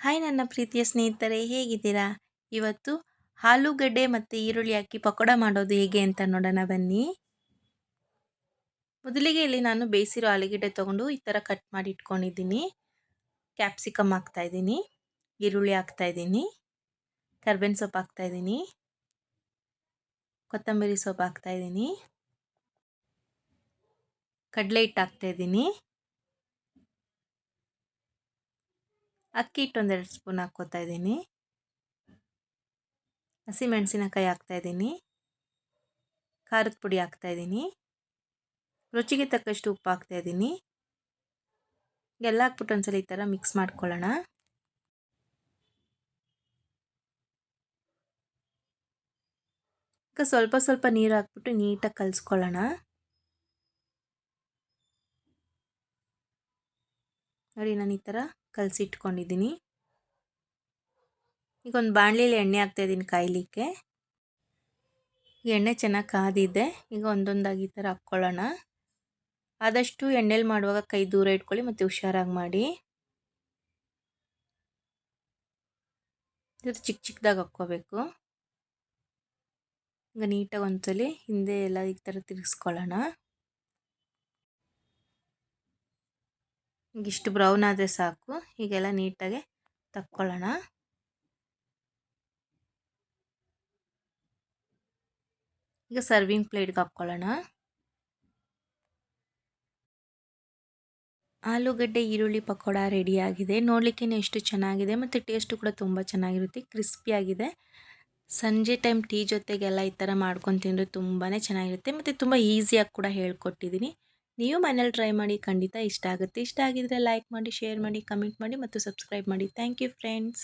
Hi ನನ್ನ ಪ್ರೀತಿಯ ಸ್ನೇಹಿತರೆ, ಹೇಗಿದ್ದೀರಾ? ಇವತ್ತು ಆಲೂಗಡ್ಡೆ ಮತ್ತು ಈರುಳ್ಳಿ ಹಾಕಿ ಪಕೋಡ ಮಾಡೋದು ಹೇಗೆ ಅಂತ ನೋಡೋಣ ಬನ್ನಿ. ಮೊದಲಿಗೆ ಇಲ್ಲಿ ನಾನು ಬೇಯಿಸಿರೋ ಆಲೂಗಡ್ಡೆ ತೊಗೊಂಡು ಈ ಥರ ಕಟ್ ಮಾಡಿ ಇಟ್ಕೊಂಡಿದ್ದೀನಿ. ಕ್ಯಾಪ್ಸಿಕಮ್ ಹಾಕ್ತಾಯಿದ್ದೀನಿ, ಈರುಳ್ಳಿ ಹಾಕ್ತಾಯಿದ್ದೀನಿ, ಕರ್ಬೇವಿನ ಸೊಪ್ಪು ಹಾಕ್ತಾಯಿದ್ದೀನಿ, ಕೊತ್ತಂಬರಿ ಸೊಪ್ಪು ಹಾಕ್ತಾಯಿದ್ದೀನಿ, ಕಡಲೆ ಹಿಟ್ಟು ಹಾಕ್ತಾಯಿದ್ದೀನಿ, ಅಕ್ಕಿ ಹಿಟ್ಟು ಒಂದೆರಡು ಸ್ಪೂನ್ ಹಾಕ್ಕೋತಾ ಇದ್ದೀನಿ, ಹಸಿಮೆಣಸಿನಕಾಯಿ ಹಾಕ್ತಾಯಿದ್ದೀನಿ, ಖಾರದ ಪುಡಿ ಹಾಕ್ತಾಯಿದ್ದೀನಿ, ರುಚಿಗೆ ತಕ್ಕಷ್ಟು ಉಪ್ಪು ಹಾಕ್ತಾಯಿದ್ದೀನಿ. ಎಲ್ಲ ಹಾಕ್ಬಿಟ್ಟು ಒಂದ್ಸಲ ಈ ಥರ ಮಿಕ್ಸ್ ಮಾಡ್ಕೊಳ್ಳೋಣ. ಈಗ ಸ್ವಲ್ಪ ಸ್ವಲ್ಪ ನೀರು ಹಾಕ್ಬಿಟ್ಟು ನೀಟಾಗಿ ಕಲಿಸ್ಕೊಳ್ಳೋಣ. ನೋಡಿ, ನಾನು ಈ ಥರ ಕಲಸಿಟ್ಕೊಂಡಿದ್ದೀನಿ. ಈಗ ಒಂದು ಬಾಣಲಿಯಲ್ಲಿ ಎಣ್ಣೆ ಹಾಕ್ತಾಯಿದ್ದೀನಿ ಕಾಯಲಿಕ್ಕೆ. ಎಣ್ಣೆ ಚೆನ್ನಾಗಿ ಕಾದಿದೆ. ಈಗ ಒಂದೊಂದಾಗಿ ಈ ಥರ ಹಾಕ್ಕೊಳ್ಳೋಣ. ಆದಷ್ಟು ಎಣ್ಣೆಲಿ ಮಾಡುವಾಗ ಕೈ ದೂರ ಇಟ್ಕೊಳ್ಳಿ ಮತ್ತು ಹುಷಾರಾಗಿ ಮಾಡಿ. ಇದು ಚಿಕ್ಕ ಚಿಕ್ಕದಾಗಿ ಹಾಕ್ಕೋಬೇಕು. ಈಗ ನೀಟಾಗಿ ಒಂದ್ಸಲಿ ಹಿಂದೆ ಎಲ್ಲ ಈ ಥರ ತಿರುಗಿಸ್ಕೊಳ್ಳೋಣ. ಇಷ್ಟು ಬ್ರೌನ್ ಆದರೆ ಸಾಕು. ಹೀಗೆಲ್ಲ ನೀಟಾಗಿ ತಕ್ಕೊಳ್ಳೋಣ. ಈಗ ಸರ್ವಿಂಗ್ ಪ್ಲೇಟ್ಗೆ ಹಾಕ್ಕೊಳ್ಳೋಣ. ಆಲೂಗಡ್ಡೆ ಈರುಳ್ಳಿ ಪಕೋಡ ರೆಡಿಯಾಗಿದೆ. ನೋಡಲಿಕ್ಕೆ ಎಷ್ಟು ಚೆನ್ನಾಗಿದೆ ಮತ್ತು ಟೇಸ್ಟು ಕೂಡ ತುಂಬ ಚೆನ್ನಾಗಿರುತ್ತೆ, ಕ್ರಿಸ್ಪಿಯಾಗಿದೆ. ಸಂಜೆ ಟೈಮ್ ಟೀ ಜೊತೆಗೆಲ್ಲ ಈ ಥರ ಮಾಡ್ಕೊಂಡು ತಿಂದರೆ ತುಂಬಾ ಚೆನ್ನಾಗಿರುತ್ತೆ ಮತ್ತು ತುಂಬ ಈಸಿಯಾಗಿ ಕೂಡ ಹೇಳ್ಕೊಟ್ಟಿದ್ದೀನಿ. ನೀವು ಮನೇಲಿ ಟ್ರೈ ಮಾಡಿ, ಖಂಡಿತ ಇಷ್ಟ ಆಗುತ್ತೆ. ಇಷ್ಟ ಆಗಿದರೆ ಲೈಕ್ ಮಾಡಿ, ಶೇರ್ ಮಾಡಿ, ಕಮೆಂಟ್ ಮಾಡಿ ಮತ್ತು ಸಬ್ಸ್ಕ್ರೈಬ್ ಮಾಡಿ. Thank you friends.